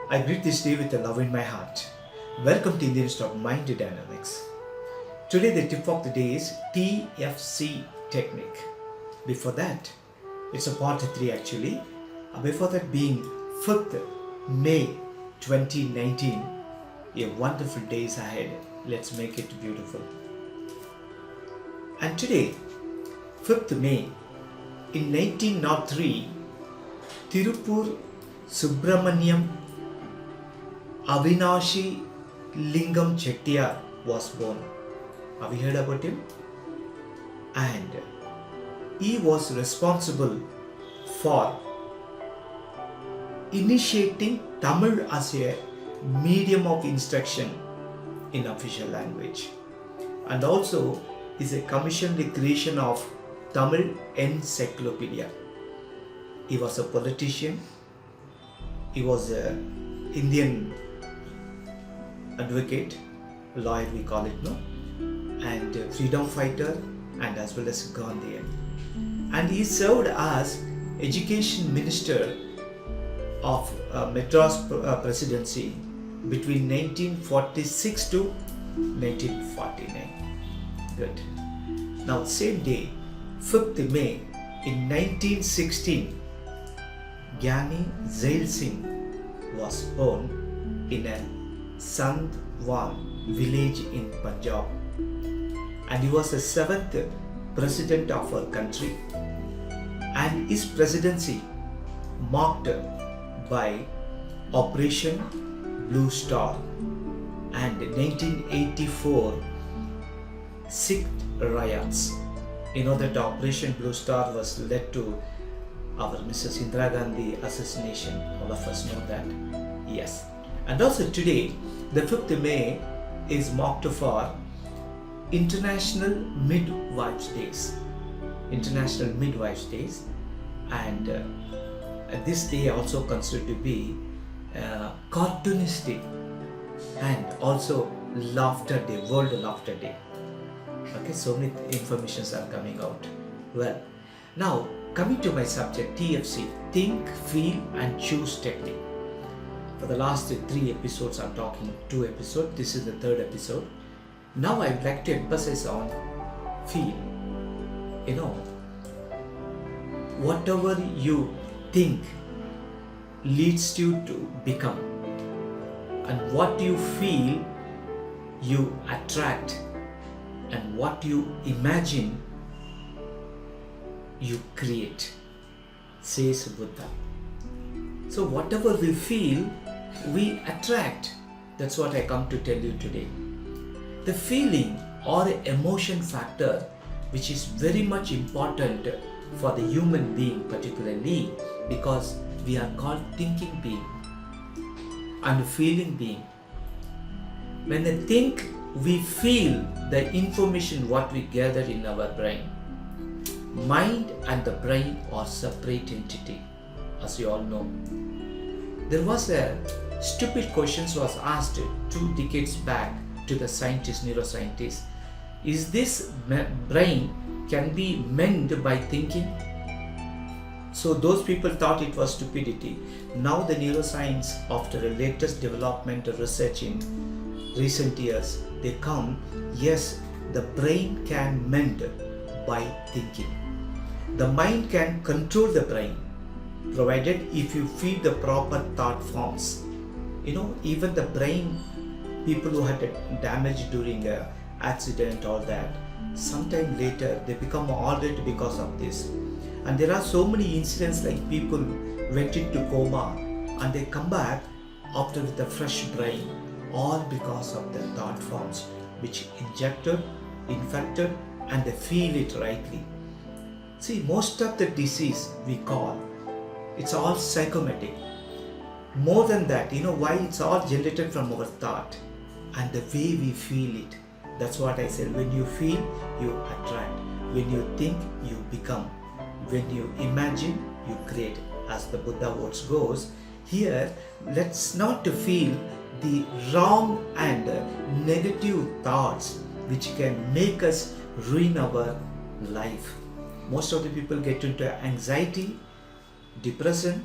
I greet this day with a love in my heart. Welcome to Indian Stock Mind Dynamics. Today the tip of the day is TFC technique. Before that, it's a part 3 actually. Before that being 5th May 2019. A wonderful day is ahead. Let's make it beautiful. And today, 5th May, in 1903, Tirupur Subramaniam Avinashi Lingam Chettiar was born. Have you heard about him? And he was responsible for initiating Tamil as a medium of instruction in official language, and also is a commissioned the creation of Tamil Encyclopedia. He was a politician. He was an Indian advocate, lawyer we call it, no? And freedom fighter, and as well as Gandhian. And he served as education minister of Madras presidency between 1946 to 1949. Good. Now same day, 5th May in 1916, Gyani Zail Singh was born in a Sandwan village in Punjab, and he was the 7th president of our country, and his presidency marked by Operation Blue Star and 1984 Sikh riots. You know that Operation Blue Star was led to our Mrs. Indira Gandhi assassination. All of us know that. Yes. And also today, the 5th May is marked for International Midwives Days. International Midwives Days. And this day also considered to be Cartoonist Day and also Laughter Day, World Laughter Day. Okay, so many informations are coming out. Well, now coming to my subject, TFC, Think, Feel and Choose Technique. For the last 3 episodes, I'm talking 2 episodes. This is the 3rd episode. Now I would like to emphasize on feel. You know, whatever you think leads you to become, and what you feel you attract, and what you imagine you create, says Buddha. So whatever we feel we attract. That's what I come to tell you today. The feeling or emotion factor, which is very much important for the human being particularly, because we are called thinking being and feeling being. When we think, we feel the information what we gather in our brain. Mind and the brain are separate entity, as you all know. There was a stupid question was asked 2 decades back to the scientists, neuroscientists. Is this brain can be mended by thinking? So those people thought it was stupidity. Now the neuroscience, after the latest development research in recent years, they come, yes, the brain can mend by thinking. The mind can control the brain, provided if you feed the proper thought forms. You know, even the brain, people who had damage during an accident or that, sometime later they become alright because of this. And there are so many incidents like people went into coma and they come back after with a fresh brain, all because of the thought forms which injected, infected, and they feel it rightly. See, most of the disease we call, it's all psychomatic. More than that, you know why? It's all generated from our thought and the way we feel it. That's what I said. When you feel, you attract. When you think, you become. When you imagine, you create. As the Buddha words goes, here let's not feel the wrong and negative thoughts which can make us ruin our life. Most of the people get into anxiety, depression,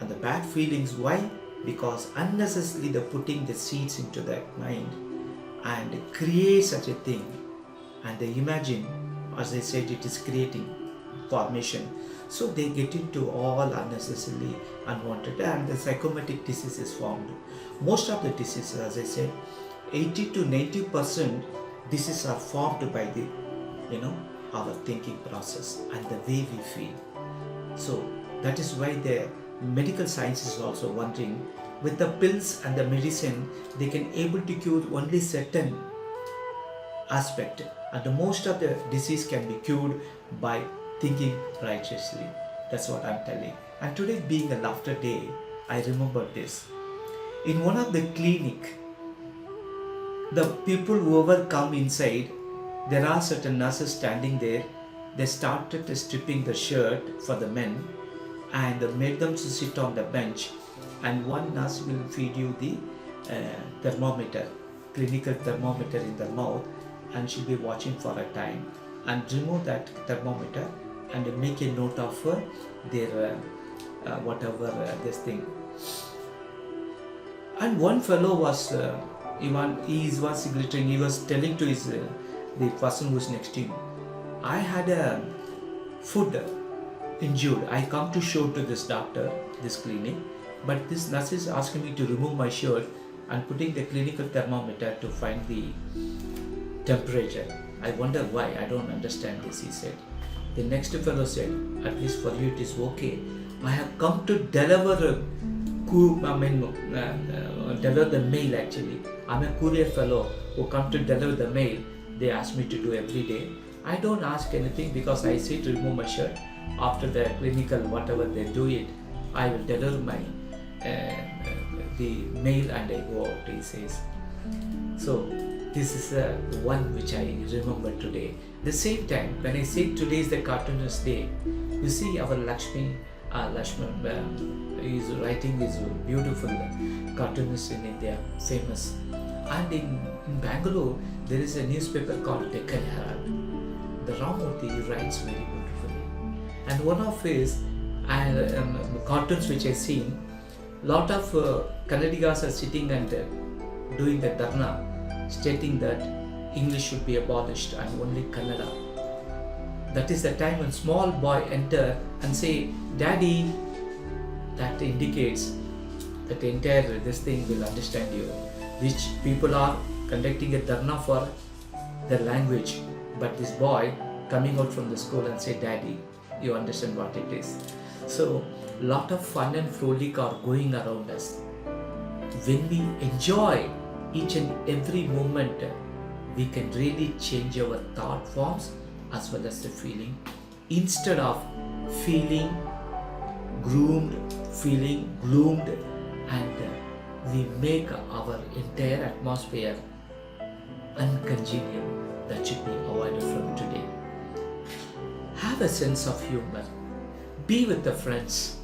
and the bad feelings. Why? because unnecessarily they're putting the seeds into their mind and create such a thing, and they imagine, as I said, it is creating formation. So they get into all unnecessarily unwanted, and the psychomatic disease is formed. Most of the diseases, as I said, 80 to 90% diseases are formed by the, our thinking process and the way we feel. So that is why the medical science is also wondering, with the pills and the medicine, they can able to cure only certain aspect, and most of the disease can be cured by thinking righteously. That's what I'm telling. And today being a laughter day, I remember this. In one of the clinic, the people whoever come inside, there are certain nurses standing there. They started stripping the shirt for the men and made them to sit on the bench, and one nurse will feed you the thermometer, clinical thermometer in the mouth, and she'll be watching for a time and remove that thermometer and make a note of their whatever this thing. And one fellow was he was glittering. He was telling to his the person who was next to him, I had a food injured. I come to show to this doctor, this clinic, but this nurse is asking me to remove my shirt and putting the clinical thermometer to find the temperature. I wonder why. I don't understand this, he said. The next fellow said, at least for you it is okay. I have come to deliver deliver the mail actually. I'm a courier fellow who come to deliver the mail. They ask me to do every day. I don't ask anything because I say to remove my shirt. After the clinical whatever they do it, I will deliver my the mail and I go out, he says. So this is one which I remember today. The same time, when I say today is the cartoonist day, you see our Lakshman is writing his beautiful cartoonist in India, famous. And in Bangalore, there is a newspaper called Deccan Herald. The Ramurthy writes very beautifully. And one of his cartoons which I seen, lot of Kannadigas are sitting and doing the dharna, stating that English should be abolished and only Kannada. That is the time when small boy enter and say, Daddy, that indicates that entire this thing will understand you. Which people are conducting a dharna for their language, but this boy coming out from the school and say, Daddy, you understand what it is. So lot of fun and frolic are going around us. When we enjoy each and every moment, we can really change our thought forms as well as the feeling, instead of feeling groomed, feeling gloomed, and we make our entire atmosphere uncongenial. That should be avoided from today. Have a sense of humor, be with the friends,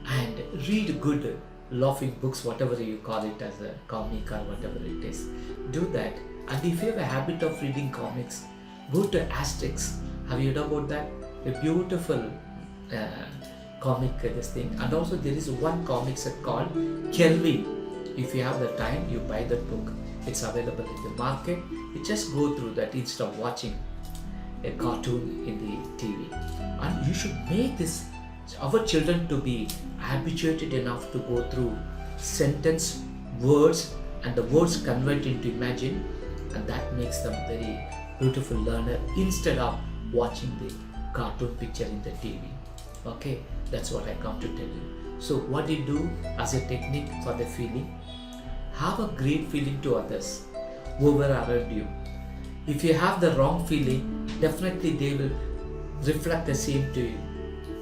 and read good laughing books, whatever you call it, as a comic or whatever it is. Do that. And if you have a habit of reading comics, go to Asterix. Have you heard about that? A beautiful comic this thing. And also there is one comic set called Kelvin. If you have the time, you buy that book. It's available in the market. You just go through that instead of watching a cartoon in the TV. And you should make this our children to be habituated enough to go through sentence, words, and the words convert into imagine, and that makes them very beautiful learner instead of watching the cartoon picture in the TV. Okay, that's what I come to tell you. So what you do as a technique for the feeling, have a great feeling to others, whoever around you. If you have the wrong feeling, definitely they will reflect the same to you.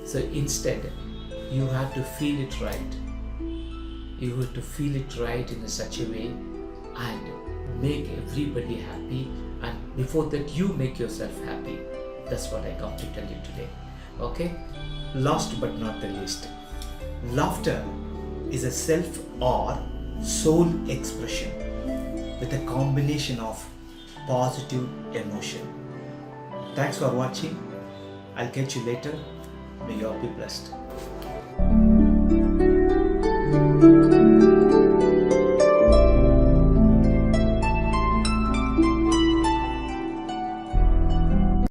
So instead, you have to feel it right. You have to feel it right in such a way and make everybody happy, and before that you make yourself happy. That's what I come to tell you today. Okay? Last but not the least, laughter is a self or soul expression with a combination of positive emotion. Thanks for watching. I'll catch you later. May you all be blessed.